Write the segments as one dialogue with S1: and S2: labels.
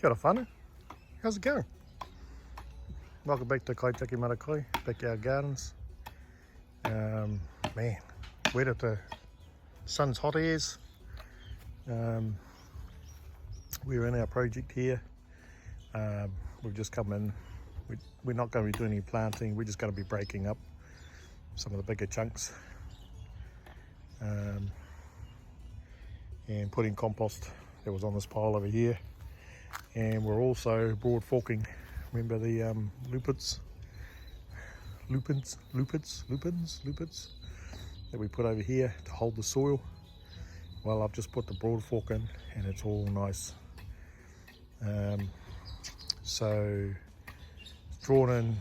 S1: Kia ora whānau. How's it going? Welcome back to Kaitiaki Mara Kai, backyard gardens. Man, wet at the sun's hot airs. We're in our project here. We've just come in. We're not going to be doing any planting. We're just going to be breaking up some of the bigger chunks and putting compost that was on this pile over here. And we're also broad forking. Remember the lupins that we put over here to hold the soil? Well, I've just put the broad fork in and it's all nice. So it's drawn in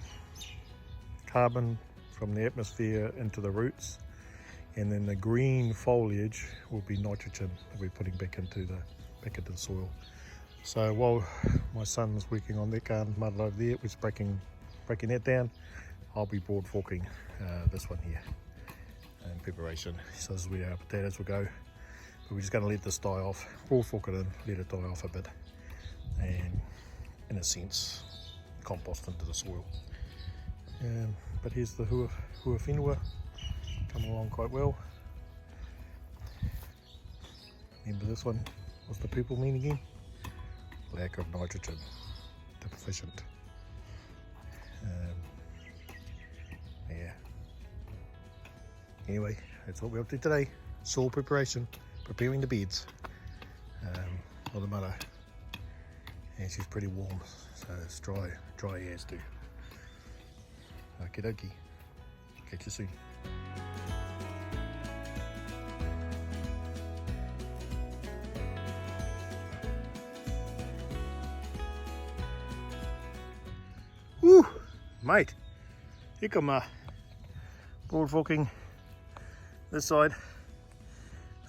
S1: carbon from the atmosphere into the roots, and then the green foliage will be nitrogen that we're putting back into the soil. So while my son's working on that garden mud over there, which is breaking that down, I'll be broad forking this one here in preparation. So this is where our potatoes will go. But we're just going to let this die off, broad fork it in, let it die off a bit, and in a sense compost into the soil. But here's the hua whenua coming along quite well. Remember this one, what's the purple mean again? Lack of nitrogen, deficient. Yeah. Anyway, that's what we're up to today. Soil preparation, preparing the beds for the māra. And she's pretty warm, so it's dry as too. Okie dokie. Catch you soon. Woo, mate. Here come broad forking this side.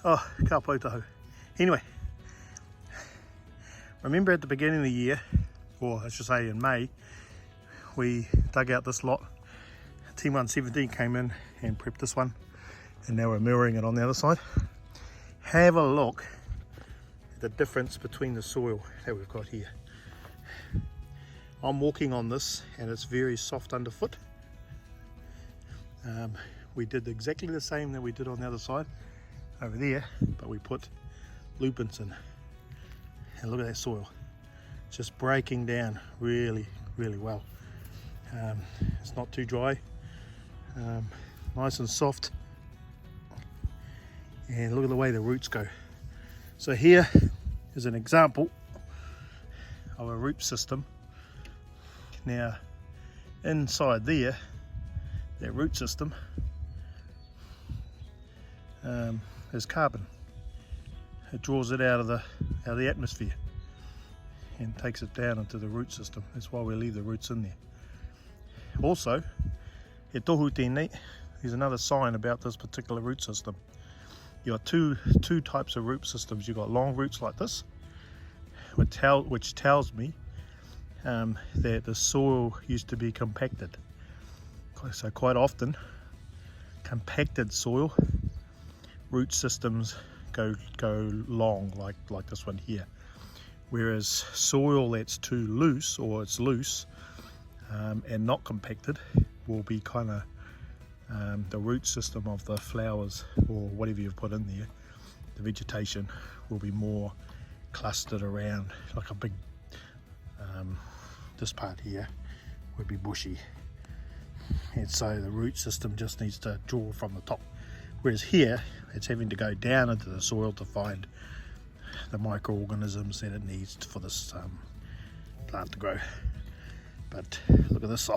S1: Oh, ka poutahu. Anyway, remember at the beginning of the year, or I should say in May, we dug out this lot. Team 117 came in and prepped this one, and now we're mirroring it on the other side. Have a look at the difference between the soil that we've got here. I'm walking on this and it's very soft underfoot. We did exactly the same that we did on the other side over there, but we put lupins in. And look at that soil, just breaking down really well. It's not too dry, nice and soft, and look at the way the roots go. So here is an example of a root system. Now inside there, that root system is carbon. It draws it out of the atmosphere and takes it down into the root system. That's why we leave the roots in there. Also, he tohu tēnei, there's another sign about this particular root system. You've got two types of root systems. You've got long roots like this, which tells me that the soil used to be compacted. So quite often, compacted soil, root systems go long, like this one here. Whereas soil that's too loose, or it's loose and not compacted, will be kind of the root system of the flowers or whatever you've put in there. The vegetation will be more clustered around, like a big, this part here would be bushy. And so the root system just needs to draw from the top. Whereas here, it's having to go down into the soil to find the microorganisms that it needs for this plant to grow. But look at this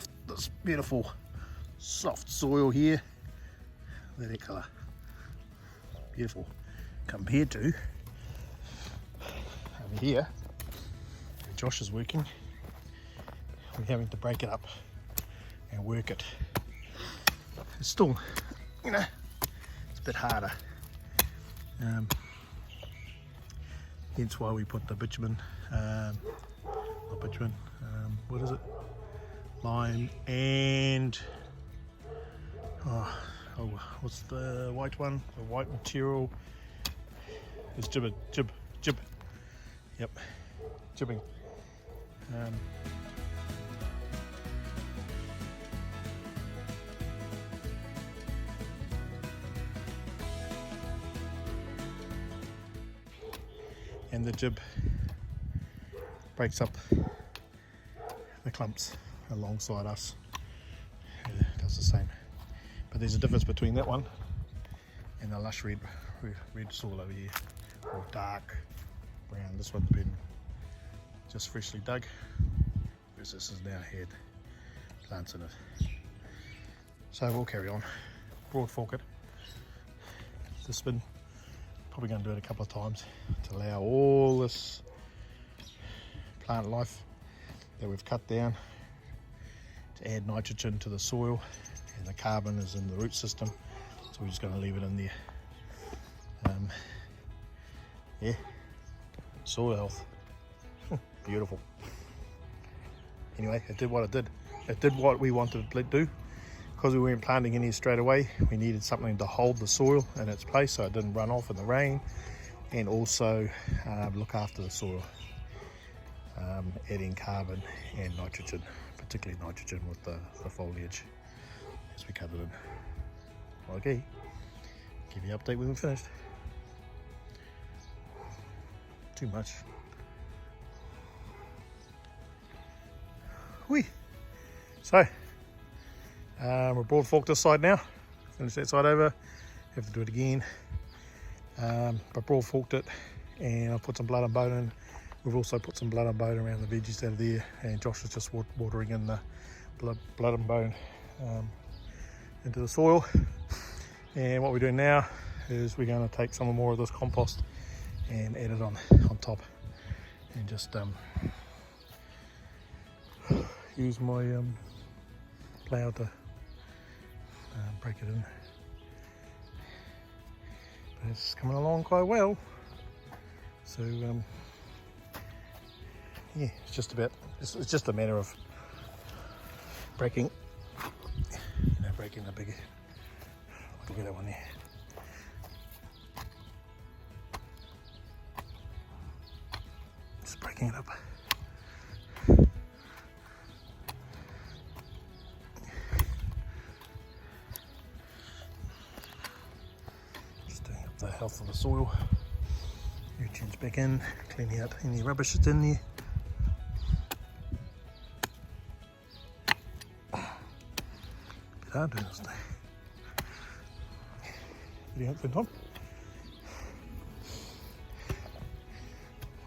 S1: beautiful soft soil here. Look at that colour, beautiful. Compared to over here, where Josh is working, we're having to break it up and work it. It's still, it's a bit harder. Hence why we put the bitumen, not bitumen, what is it? Lime and, what's the white one? The white material is jib. Yep, jibbing. And the jib breaks up the clumps alongside us. It does the same, but there's a difference between that one and the lush red soil over here, or dark brown. This one's been just freshly dug, because this has now had plants in it. So we'll carry on, broad fork it. This spin, probably going to do it a couple of times to allow all this plant life that we've cut down to add nitrogen to the soil, and the carbon is in the root system, so we're just going to leave it in there. Yeah, soil health, beautiful. Anyway, it did what it did. It did what we wanted it to do. Because we weren't planting any straight away, we needed something to hold the soil in its place so it didn't run off in the rain, and also look after the soil, adding carbon and nitrogen, particularly nitrogen with the foliage as we cut it in. Okay, give you an update when we're finished. Too much. Whee! So, we're broad forked this side now. Finish that side over. Have to do it again. But broad forked it, and I've put some blood and bone in. We've also put some blood and bone around the veggies out of there, and Josh is just watering in the blood and bone into the soil. And what we're doing now is we're going to take some more of this compost and add it on top, and just use my plough to break it in. But it's coming along quite well. So yeah, it's just a matter of breaking, breaking the big. Look at that one there. Just breaking it up. The health of the soil, nutrients back in, cleaning out any rubbish that's in there. Bit hard doing this thing. Getting out there, Tom.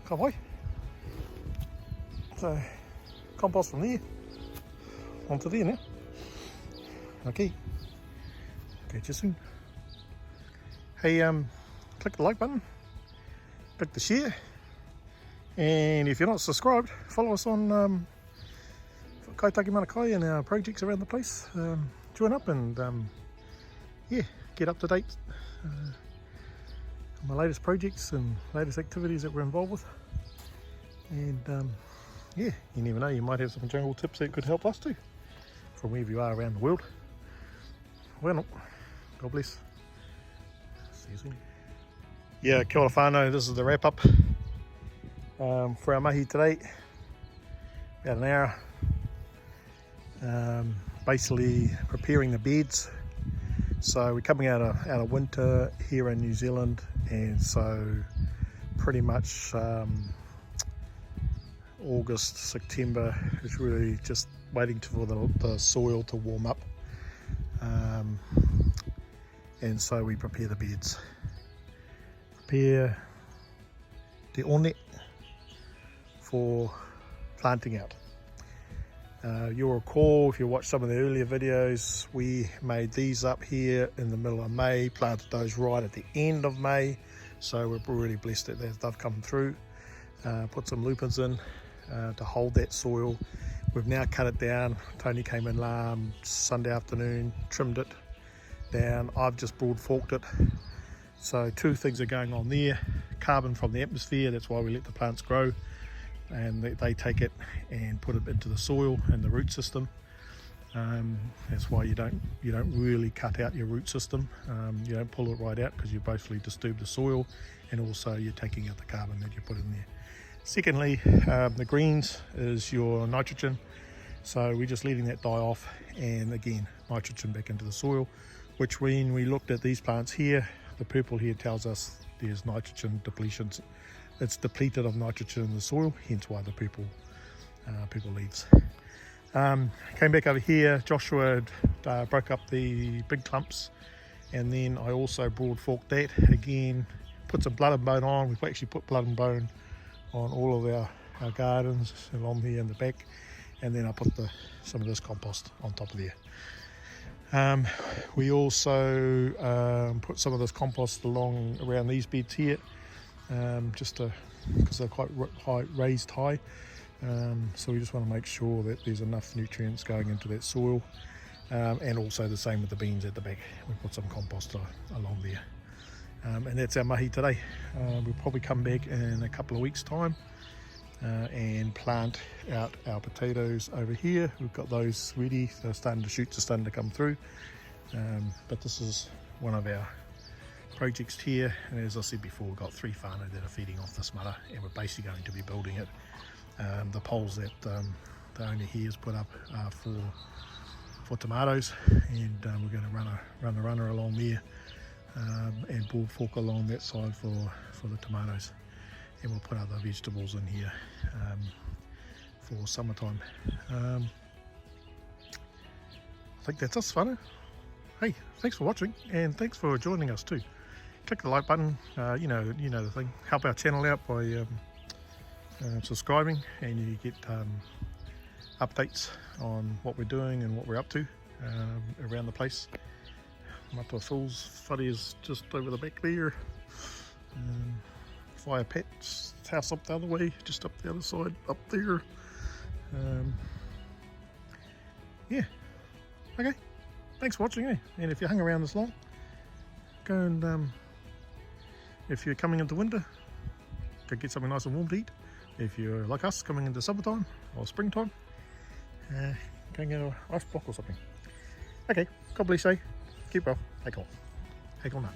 S1: Come away. So, compost from there onto there now. Okay. Catch you soon. Hey, click the like button, click the share, and if you're not subscribed, follow us on Kaitiaki Mara Kai and our projects around the place. Join up and yeah, get up to date on my latest projects and latest activities that we're involved with. And yeah, you never know, you might have some jungle tips that could help us too, from wherever you are around the world. Well, God bless. See you soon. Yeah, kia ora whānau, this is the wrap up for our mahi today. About an hour. Basically preparing the beds. So we're coming out of winter here in New Zealand, and so pretty much August, September is really just waiting for the soil to warm up. And so we prepare the beds, prepare the ornet for planting out. You'll recall, if you watched some of the earlier videos, we made these up here in the middle of May, planted those right at the end of May, so we're really blessed that they've come through. Put some lupins in to hold that soil. We've now cut it down. Tony came in Sunday afternoon, trimmed it down. I've just broad forked it. So two things are going on there: carbon from the atmosphere, that's why we let the plants grow, and they take it and put it into the soil and the root system. That's why you don't really cut out your root system. You don't pull it right out, because you basically disturb the soil, and also you're taking out the carbon that you put in there. Secondly, the greens is your nitrogen, so we're just letting that die off, and again nitrogen back into the soil, which when we looked at these plants here, the purple here tells us there's nitrogen depletion. It's depleted of nitrogen in the soil, hence why the purple leaves. Came back over here, Joshua had, broke up the big clumps, and then I also broad forked that again, put some blood and bone on. We've actually put blood and bone on all of our gardens along here in the back, and then I put some of this compost on top of there. We also put some of this compost along around these beds here, just because they're quite raised high. So we just want to make sure that there's enough nutrients going into that soil, and also the same with the beans at the back. We put some compost along there, and that's our mahi today. We'll probably come back in a couple of weeks time and plant out our potatoes over here. We've got those ready, they're starting to shoot, they're starting to come through, but this is one of our projects here, and as I said before, we've got 3 whānau that are feeding off this māra, and we're basically going to be building it. The poles that the owner here has put up are for tomatoes, and we're going to run a runner along there, and broad fork along that side for the tomatoes, and we'll put other vegetables in here for summertime. I think that's us, whānau. Hey, thanks for watching, and thanks for joining us too. Click the like button, you know the thing. Help our channel out by subscribing, and you get updates on what we're doing and what we're up to around the place. Mata Fool's whare is just over the back there. Fire Pat's house up the other way, just up the other side, up there. Yeah, okay, thanks for watching, and if you hung around this long, go and if you're coming into winter, go get something nice and warm to eat. If you're like us, coming into summertime or springtime, go and get an ice block or something. Okay, God bless you, keep well, hei kona.